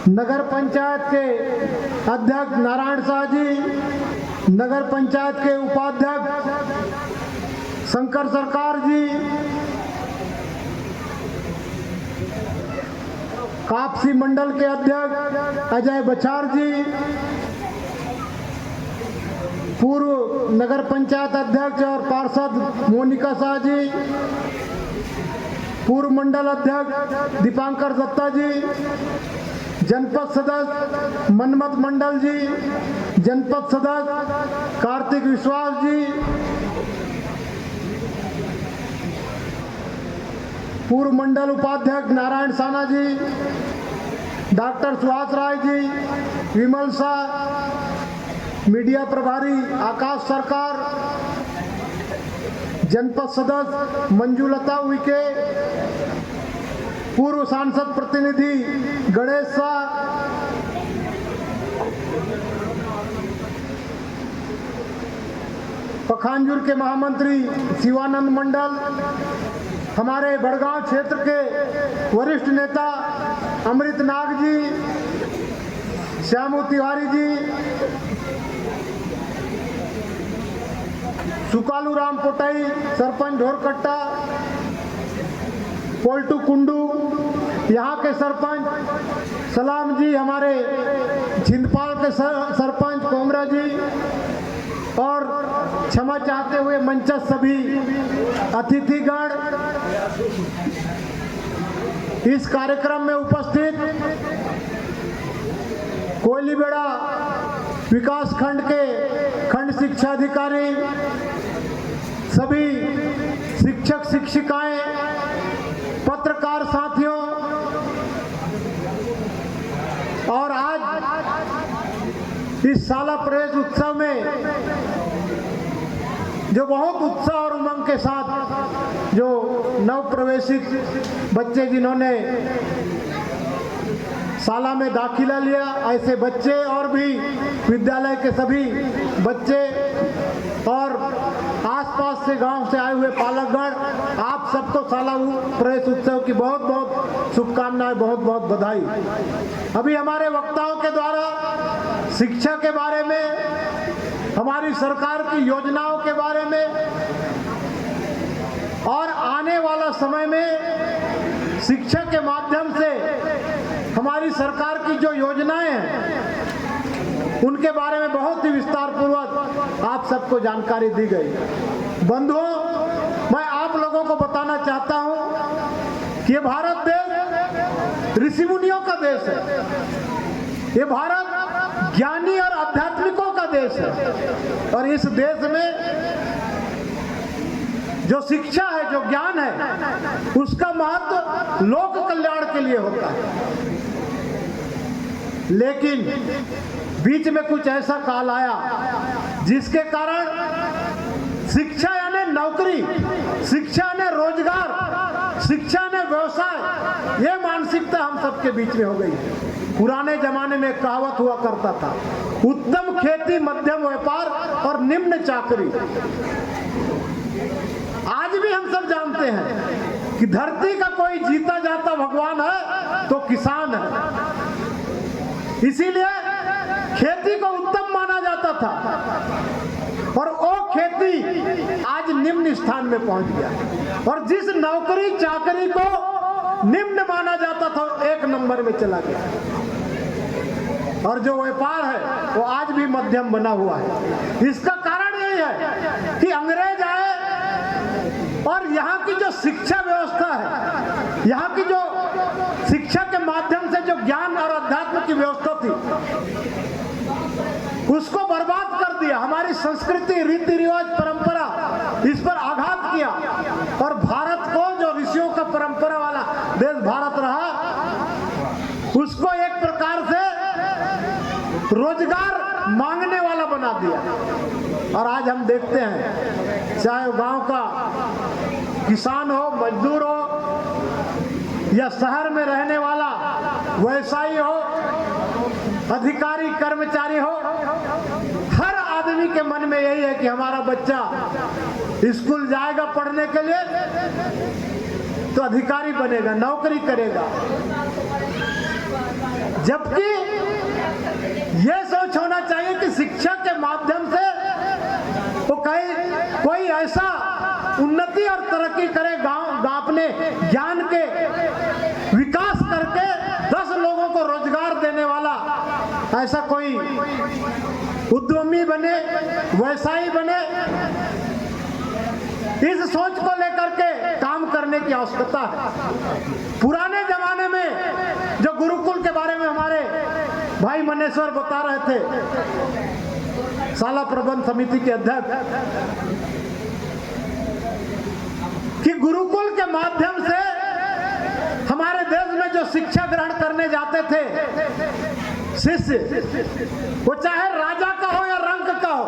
नगर पंचायत के अध्यक्ष नारायण शाह जी, नगर पंचायत के उपाध्यक्ष शंकर सरकार जी, कापसी मंडल के अध्यक्ष अजय बछार जी, पूर्व नगर पंचायत अध्यक्ष और पार्षद मोनिका शाह जी, पूर्व मंडल अध्यक्ष दीपांकर दत्ता जी, जनपद सदस्य मनमत मंडल जी, जनपद सदस्य कार्तिक विश्वास जी, पूर्व मंडल उपाध्यक्ष नारायण साना जी, डॉक्टर सुहास राय जी, विमल शाह, मीडिया प्रभारी आकाश सरकार, जनपद सदस्य मंजुलता उइके, पूर्व सांसद प्रतिनिधि गणेश शाह, पखांजूर के महामंत्री शिवानंद मंडल, हमारे बड़गांव क्षेत्र के वरिष्ठ नेता अमृत नाग जी, श्यामू तिवारी जी, सुकालू राम पोटई सरपंच ढोरकट्टा, पोल्टू कुंडू यहाँ के सरपंच, सलाम जी हमारे छिंदपाल के सरपंच कोमरा जी, और क्षमा चाहते हुए मंचस्थ सभी अतिथिगण, इस कार्यक्रम में उपस्थित कोयलीबेड़ा विकास खंड के खंड शिक्षा अधिकारी, सभी शिक्षक शिक्षिकाएं, पत्रकार साथियों, और आज इस साला प्रवेश उत्सव में जो बहुत उत्साह और उमंग के साथ जो नव प्रवेशित बच्चे जिन्होंने शाला में दाखिला लिया, ऐसे बच्चे और भी विद्यालय के सभी बच्चे और आसपास से गांव से आए हुए पालकगण, आप सबको शाला प्रवेश उत्सव की बहुत बहुत शुभकामनाएं, बहुत बहुत बधाई। अभी हमारे वक्ताओं के द्वारा शिक्षा के बारे में, हमारी सरकार की योजनाओं के बारे में और आने वाला समय में शिक्षा के माध्यम से हमारी सरकार की जो योजनाएं हैं उनके बारे में बहुत ही विस्तार पूर्वक आप सबको जानकारी दी गई। बंधुओं, मैं आप लोगों को बताना चाहता हूं कि ये भारत देश ऋषि मुनियों का देश है, ये भारत ज्ञानी और आध्यात्मिकों का देश है, और इस देश में जो शिक्षा है, जो ज्ञान है, उसका महत्व लोक कल्याण के लिए होता है। लेकिन बीच में कुछ ऐसा काल आया जिसके कारण शिक्षा यानी नौकरी, शिक्षा यानी रोजगार, शिक्षा यानी व्यवसाय, ये मानसिकता हम सबके बीच में हो गई है। पुराने जमाने में कहावत हुआ करता था, उत्तम खेती, मध्यम व्यापार और निम्न चाकरी। आज भी हम सब जानते हैं कि धरती का कोई जीता जाता भगवान है तो किसान है, इसीलिए खेती को उत्तम माना जाता था, और वो खेती आज निम्न स्थान में पहुंच गया, और जिस नौकरी चाकरी को निम्न माना जाता था एक नंबर में चला गया, और जो व्यापार है वो आज भी मध्यम बना हुआ है। इसका कारण यही है कि अंग्रेज आए और यहाँ की जो शिक्षा व्यवस्था है, यहाँ की जो शिक्षा के माध्यम से जो ज्ञान और अध्यात्म की व्यवस्था थी, उसको बर्बाद कर दिया। हमारी संस्कृति, रीति रिवाज, परंपरा, इस पर आघात किया, और भारत को जो ऋषियों का परंपरा वाला देश भारत रहा, उसको एक प्रकार से रोजगार मांगने वाला बना दिया। और आज हम देखते हैं, चाहे गांव का किसान हो, मजदूर हो, या शहर में रहने वाला व्यवसायी हो, अधिकारी कर्मचारी हो, हर आदमी के मन में यही है कि हमारा बच्चा स्कूल जाएगा पढ़ने के लिए तो अधिकारी बनेगा, नौकरी करेगा। जबकि यह सोच होना चाहिए कि शिक्षा के माध्यम से वो कोई ऐसा उन्नति और तरक्की करे, गांव अपने ज्ञान के विकास करके 10 लोगों को रोजगार देने वाला ऐसा कोई उद्यमी बने, व्यवसायी बने। इस सोच को लेकर के काम करने की आवश्यकता है। पुराने जमाने में जो गुरुकुल के बारे में हमारे भाई मनेश्वर बता रहे थे, शाला प्रबंध समिति के अध्यक्ष, कि गुरुकुल के माध्यम से हमारे देश में जो शिक्षा ग्रहण करने जाते थे शिष्य, वो चाहे राजा का हो या रंक का हो,